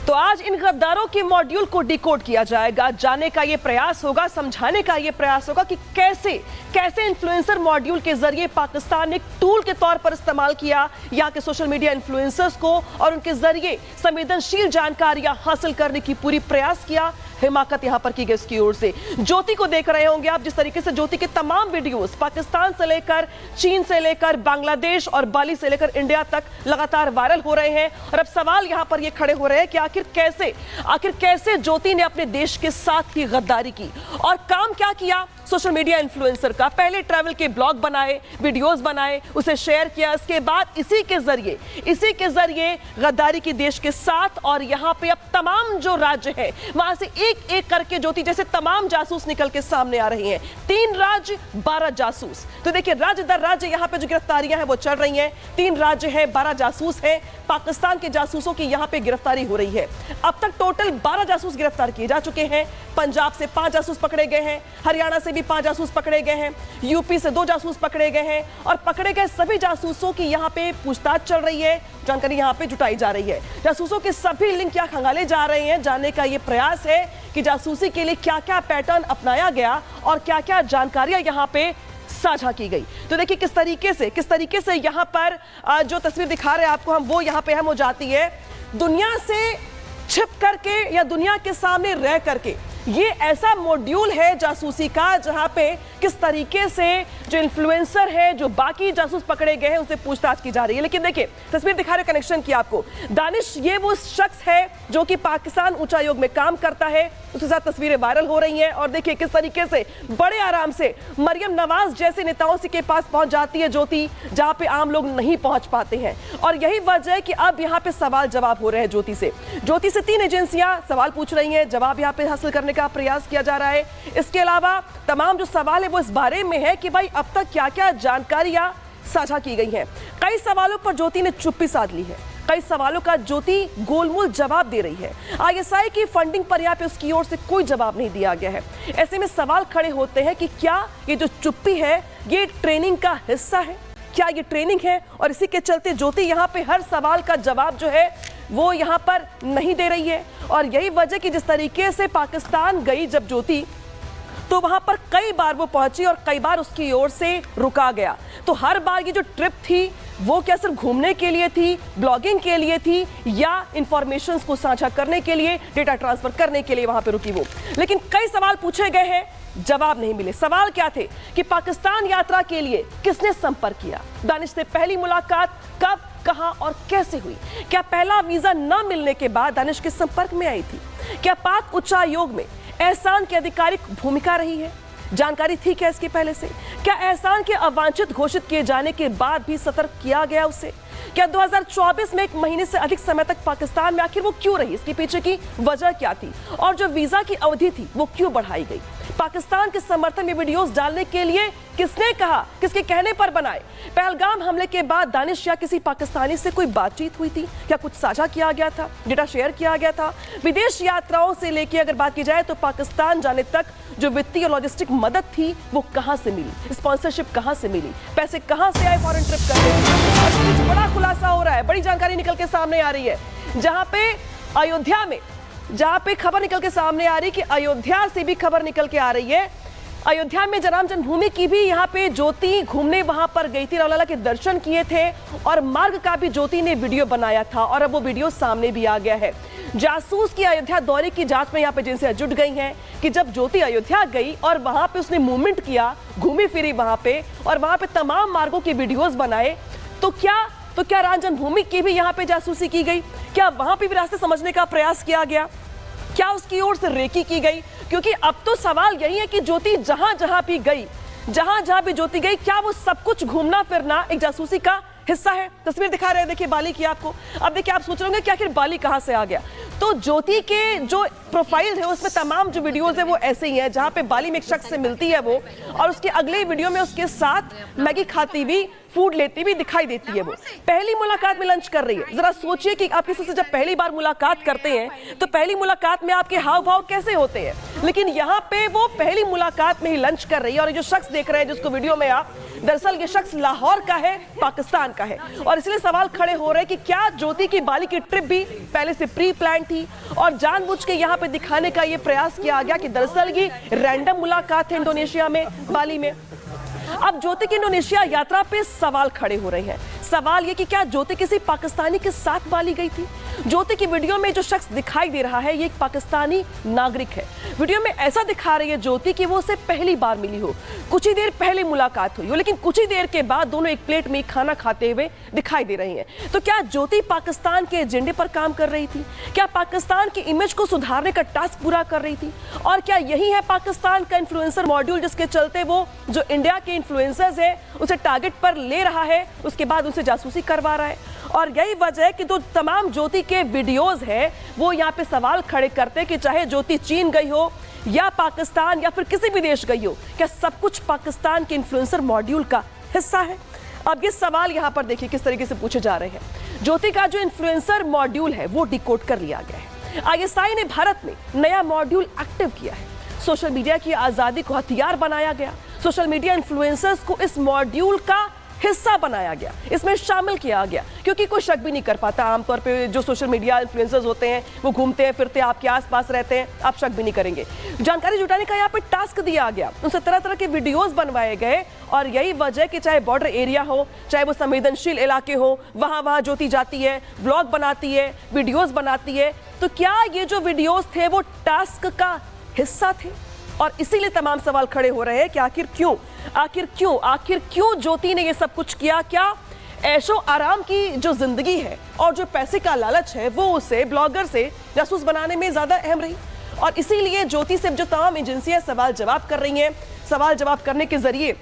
तो आज इन गद्दारों के मॉड्यूल को डिकोड किया जाएगा। जानने का ये प्रयास होगा, समझाने का ये प्रयास होगा कि कैसे इन्फ्लुएंसर मॉड्यूल के जरिए पाकिस्तान ने एक टूल के तौर पर इस्तेमाल किया यहाँ के सोशल मीडिया इन्फ्लुएंसर्स को और उनके जरिए संवेदनशील जानकारियां हासिल करने की पूरी प्रयास किया। हिमाकत यहां पर की गई इसकी ओर से। ज्योति को देख रहे होंगे आप, जिस तरीके से ज्योति के तमाम वीडियोस पाकिस्तान से लेकर चीन से लेकर बांग्लादेश और बाली से लेकर इंडिया तक लगातार वायरल हो रहे हैं। और अब सवाल यहां पर ये खड़े हो रहे हैं कि आखिर कैसे ज्योति ने अपने देश के साथ ही गद्दारी की और काम क्या किया सोशल मीडिया इन्फ्लुएंसर का। पहले ट्रैवल के ब्लॉग बनाए, वीडियोस बनाए, उसे शेयर किया, इसके बाद इसी के जरिए गद्दारी की देश के साथ। और यहां पे अब तमाम जो राज्य है वहां से एक एक करके ज्योति जैसे तमाम जासूस निकल के सामने आ रही हैं। 3 राज्य 12 जासूस। तो देखिए राज्य दर राज्य यहां पे जो गिरफ्तारियां हैं वो चल रही हैं। 3 राज्य हैं, 12 जासूस हैं। पाकिस्तान के जासूसों की यहां पे गिरफ्तारी हो रही है। अब तक टोटल 12 जासूस गिरफ्तार किए जा चुके हैं। पंजाब से 5 जासूस पकड़े गए हैं, हरियाणा से भी 5 जासूस पकड़े गए हैं, यूपी से 2 जासूस पकड़े गए हैं। और पकड़े गए सभी जासूसों की यहां पे पूछताछ चल रही है, जानकारी यहां पे जुटाई जा रही है। जासूसों के सभी लिंक क्या खंगाले जा रहे हैं, जानने का यह प्रयास है कि जासूसी के लिए क्या क्या पैटर्न अपनाया गया और क्या क्या जानकारियां यहां पे साझा की गई। तो देखिए किस तरीके से यहां पर जो तस्वीर दिखा रहे हैं आपको हम, वो यहां पे हम हो जाती है दुनिया से छिप करके या दुनिया के सामने रह करके। ये ऐसा मॉड्यूल है जासूसी का जहां पे किस तरीके से जो इन्फ्लुएंसर है, जो बाकी जासूस पकड़े गए हैं, उनसे पूछताछ की जा रही है। लेकिन देखिए तस्वीर दिखा रहे कनेक्शन की आपको। दानिश ये वो शख्स है जो कि पाकिस्तान उच्चायोग में काम करता है, उसके साथ तस्वीरें वायरल हो रही हैं। और देखिए किस तरीके से बड़े आराम से मरियम नवाज जैसे नेताओं के पास पहुंच जाती है ज्योति, जहां पे आम लोग नहीं पहुंच पाते हैं। और यही वजह है कि अब यहां पे सवाल जवाब हो रहे हैं ज्योति से 3 एजेंसियां सवाल पूछ रही हैं, जवाब यहां पे हासिल करने का प्रयास किया जा रहा है। इसके अलावा तमाम जो सवाल है वो इस बारे में है कि भाई अब तक क्या क्या जानकारियां साझा की गई हैं। कई सवालों पर ज्योति ने चुप्पी साध ली है, कई सवालों का ज्योति गोलमोल जवाब दे रही है। आईएसआई की फंडिंग पर यहाँ पे उसकी ओर से कोई जवाब नहीं दिया गया है। ऐसे में सवाल खड़े होते हैं कि क्या ये जो चुप्पी है ये ट्रेनिंग का हिस्सा है, क्या ये ट्रेनिंग है? और इसी के चलते ज्योति यहाँ पे हर सवाल का जवाब जो है वो यहाँ पर नहीं दे रही है। और यही वजह कि जिस तरीके से पाकिस्तान गई जब ज्योति, तो वहां पर कई बार वो पहुंची और कई बार उसकी ओर से रुका गया। तो हर बार ये जो ट्रिप थी वो क्या सिर्फ घूमने के लिए थी, ब्लॉगिंग के लिए थी, या इंफॉर्मेशंस को साझा करने के लिए, डेटा ट्रांसफर करने के लिए वहां पे रुकी वो। लेकिन कई सवाल पूछे गए हैं, जवाब नहीं मिले। सवाल क्या थे कि पाकिस्तान यात्रा के लिए किसने संपर्क किया, दानिश से पहली मुलाकात कब, कहां और कैसे हुई? क्या पहला वीजा न मिलने के बाद दानिश के संपर्क में आई थी? क्या पाक उच्चायोग में एहसान की आधिकारिक भूमिका रही है? जानकारी थी क्या इसके पहले से? क्या एहसान के अवांछित घोषित किए जाने के बाद भी सतर्क किया गया उसे? क्या 2024 में 1 महीने से अधिक समय तक पाकिस्तान में आखिर वो क्यों रही, इसके पीछे की वजह क्या थी? और जो वीजा की अवधि थी वो क्यों बढ़ाई गई? पाकिस्तान के समर्थन में वीडियोस डालने के लिए किसने कहा, किसके कहने पर बनाए? पहलगाम हमले के बाद दानिश या किसी पाकिस्तानी से कोई बातचीत हुई थी? क्या कुछ साझा किया गया था, डेटा शेयर किया गया था? विदेश यात्राओं से लेकर अगर बात की जाए तो पाकिस्तान जाने तक जो वित्तीय और लॉजिस्टिक मदद थी वो कहां से मिली, स्पॉन्सरशिप कहां से मिली, पैसे कहां से आए फॉरेन ट्रिप करने? और बड़ा खुलासा हो रहा है, बड़ी जानकारी निकल के सामने आ रही है, जहां पे अयोध्या में खबर निकल के सामने आ रही कि अयोध्या से भी खबर निकल के आ रही है। अयोध्या में राम जन्मभूमि की भी यहाँ पे ज्योति घूमने वहां पर गई थी, रामलला के दर्शन किए थे और मार्ग का भी ज्योति ने वीडियो बनाया था और अब वो वीडियो सामने भी आ गया है। जासूस की अयोध्या दौरे की जांच में यहाँ पे एजेंसियां जुट गई हैं कि जब ज्योति अयोध्या गई और वहां पे उसने मूवमेंट किया, घूमी फिरी वहां पे और वहां पे तमाम मार्गों के वीडियोज बनाए, तो क्या राम जन्मभूमि की भी यहाँ पे जासूसी की गई? क्या वहां पे भी रास्ते समझने का प्रयास किया गया? क्या उसकी ओर से रेकी की गई? क्योंकि अब तो सवाल यही है कि ज्योति जहां जहां भी ज्योति गई, क्या वो सब कुछ घूमना फिरना एक जासूसी का हिस्सा है? तस्वीर दिखा रहे हैं देखिए बाली की आपको। अब देखिए आप सोच रहे होंगे कि आखिर बाली कहां से आ गया। तो ज्योति के जो प्रोफाइल है उसमें तमाम जो वीडियोस है वो ऐसे ही है, जहां पे बाली में एक शख्स से मिलती है वो, और उसके अगले वीडियो में उसके साथ मैगी खाती हुई, फूड लेती हुई दिखाई देती है। वो पहली मुलाकात में लंच कर रही है। जरा सोचिए कि आप किसी से जब पहली बार मुलाकात करते हैं तो पहली मुलाकात में आपके हाव भाव कैसे होते हैं? लेकिन यहाँ पे वो पहली मुलाकात में ही लंच कर रही है। और ये जो शख्स देख रहे हैं जिसको वीडियो में आप, दरअसल ये शख्स लाहौर का है, पाकिस्तान का है। और इसलिए सवाल खड़े हो रहे हैं कि क्या ज्योति की बाली की ट्रिप भी पहले से प्री प्लान थी और जानबूझ के यहाँ पे दिखाने का ये प्रयास किया गया कि दरअसल ये रैंडम मुलाकात है इंडोनेशिया में, बाली में। अब ज्योति की इंडोनेशिया यात्रा पे सवाल खड़े हो रहे हैं। सवाल ये कि क्या ज्योति किसी पाकिस्तानी के साथ बाली गई थी? ज्योति की वीडियो में जो शख्स दिखाई दे रहा है ये एक पाकिस्तानी नागरिक है। वीडियो में ऐसा दिखा रही है ज्योति कि वो उसे पहली बार मिली हो, कुछ ही देर पहले मुलाकात हुई हो, लेकिन कुछ ही देर के बाद दोनों एक प्लेट में खाना खाते हुए दिखाई दे रही हैं। तो क्या ज्योति पाकिस्तान के एजेंडे पर काम कर रही थी? क्या पाकिस्तान की इमेज को सुधारने का टास्क पूरा कर रही थी? और क्या यही है पाकिस्तान का इन्फ्लुएंसर मॉड्यूल जिसके चलते वो जो इंडिया के इन्फ्लुएंसर्स है उसे टारगेट पर ले रहा है, उसके बाद उसे जासूसी करवा रहा है? और यही वजह है कि जो तमाम ज्योति के वीडियोस हैं वो यहाँ पे सवाल खड़े करते हैं कि चाहे ज्योति चीन गई हो या पाकिस्तान या फिर किसी भी देश गई हो, क्या सब कुछ पाकिस्तान के इन्फ्लुएंसर मॉड्यूल का हिस्सा है? अब ये सवाल यहाँ पर देखिए किस तरीके से पूछे जा रहे हैं। ज्योति का जो इन्फ्लुएंसर मॉड्यूल है वो डिकोड कर लिया गया है। आईएसआई ने भारत में नया मॉड्यूल एक्टिव किया है। सोशल मीडिया की आजादी को हथियार बनाया गया। सोशल मीडिया इन्फ्लुएंसर्स को इस मॉड्यूल का हिस्सा बनाया गया, इसमें शामिल किया गया, क्योंकि कोई शक भी नहीं कर पाता। आमतौर पे जो सोशल मीडिया इन्फ्लुएंसर्स होते हैं वो घूमते हैं फिरते हैं, आपके आसपास रहते हैं, आप शक भी नहीं करेंगे। जानकारी जुटाने का यहाँ पे टास्क दिया गया, उनसे तरह तरह के वीडियोस बनवाए गए। और यही वजह कि चाहे बॉर्डर एरिया हो, चाहे वो संवेदनशील इलाके हो, वहां ज्योति जाती है, ब्लॉग बनाती है, वीडियोज बनाती है। तो क्या ये जो वीडियोज थे वो टास्क का हिस्सा थे? और इसीलिए तमाम सवाल खड़े हो रहे हैं कि आखिर क्यों ज्योति ने ये सब कुछ किया? क्या ऐशो आराम की जो जिंदगी है और जो पैसे का लालच है वो उसे ब्लॉगर से जासूस बनाने में ज्यादा अहम रही? और इसीलिए ज्योति से जो तमाम एजेंसियां सवाल जवाब कर रही हैं, सवाल जवाब करने के जरिए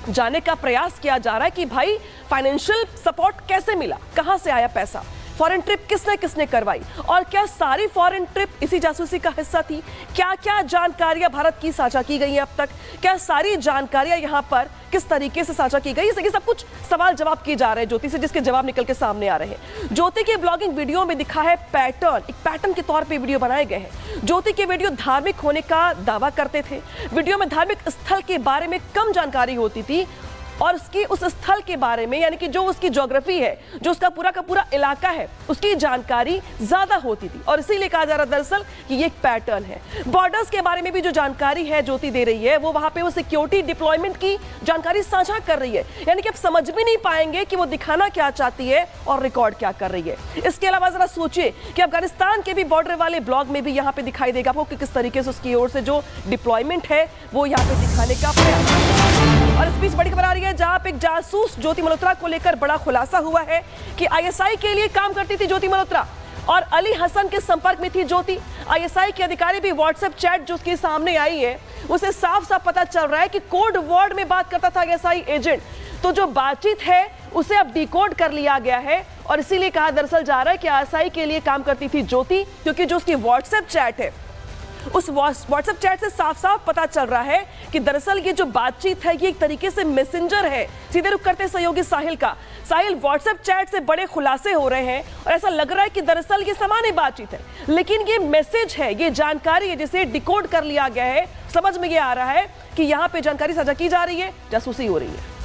जानने का प्रयास किया जा रहा है कि भाई फाइनेंशियल सपोर्ट कैसे मिला, कहां से आया पैसा, फॉरेन ट्रिप किसने करवाई, और क्या सारी फॉरेन ट्रिप इसी जासूसी का हिस्सा थी? क्या क्या जानकारियां भारत की साझा की गई हैं अब तक? क्या सारी जानकारियां यहां पर किस तरीके से साझा की गई? सब कुछ सवाल जवाब किए जा रहे हैं ज्योति से, जिसके जवाब निकल के सामने आ रहे हैं। ज्योति के ब्लॉगिंग वीडियो में दिखा है पैटर्न, एक पैटर्न के तौर पे वीडियो बनाए गए हैं। ज्योति के वीडियो धार्मिक होने का दावा करते थे। वीडियो में धार्मिक स्थल के बारे में कम जानकारी होती थी और उसकी उस स्थल के बारे में, यानी कि जो उसकी ज्योग्राफी है, जो उसका पूरा का पूरा इलाका है, उसकी जानकारी ज्यादा होती थी। और इसीलिए कहा जा रहा दरअसल कि ये एक पैटर्न है। बॉर्डर्स के बारे में भी जो जानकारी है ज्योति दे रही है वो वहां पे वो सिक्योरिटी डिप्लॉयमेंट की जानकारी साझा कर रही है। यानी कि आप समझ भी नहीं पाएंगे कि वो दिखाना क्या चाहती है और रिकॉर्ड क्या कर रही है। इसके अलावा जरा सोचिए कि अफगानिस्तान के भी बॉर्डर वाले ब्लॉग में भी यहाँ पे दिखाई देगा आपको कि किस तरीके से उसकी ओर से जो डिप्लॉयमेंट है वो यहाँ पे दिखाने का प्रयास। और इस बीच बड़ी खबर आ रही है जहां पे एक जासूस ज्योति मल्होत्रा को लेकर बड़ा खुलासा हुआ है कि आईएसआई के लिए काम करती थी ज्योति मल्होत्रा और अली हसन के संपर्क में थी ज्योति। आईएसआई के अधिकारी भी व्हाट्सएप चैट जो उसके सामने आई है उसे साफ साफ पता चल रहा है कि कोड वर्ड में बात करता था आईएसआई एजेंट। तो जो बातचीत है उसे अब डिकोड कर लिया गया है और इसीलिए कहा दरअसल जा रहा है कि आईएसआई के लिए काम करती थी ज्योति, क्योंकि जो उसकी व्हाट्सएप चैट है उस व्हाट्सएप चैट से साफ साफ पता चल रहा है कि दरअसल ये जो बातचीत है ये एक तरीके से मैसेंजर है सीधे रुख करते सहयोगी साहिल का। साहिल, व्हाट्सएप चैट से बड़े खुलासे हो रहे हैं और ऐसा लग रहा है कि दरअसल ये सामान्य बातचीत है, लेकिन ये मैसेज है, ये जानकारी है जिसे डिकोड कर लिया गया है। समझ में ये आ रहा है कि यहाँ पे जानकारी साझा की जा रही है, जासूसी हो रही है।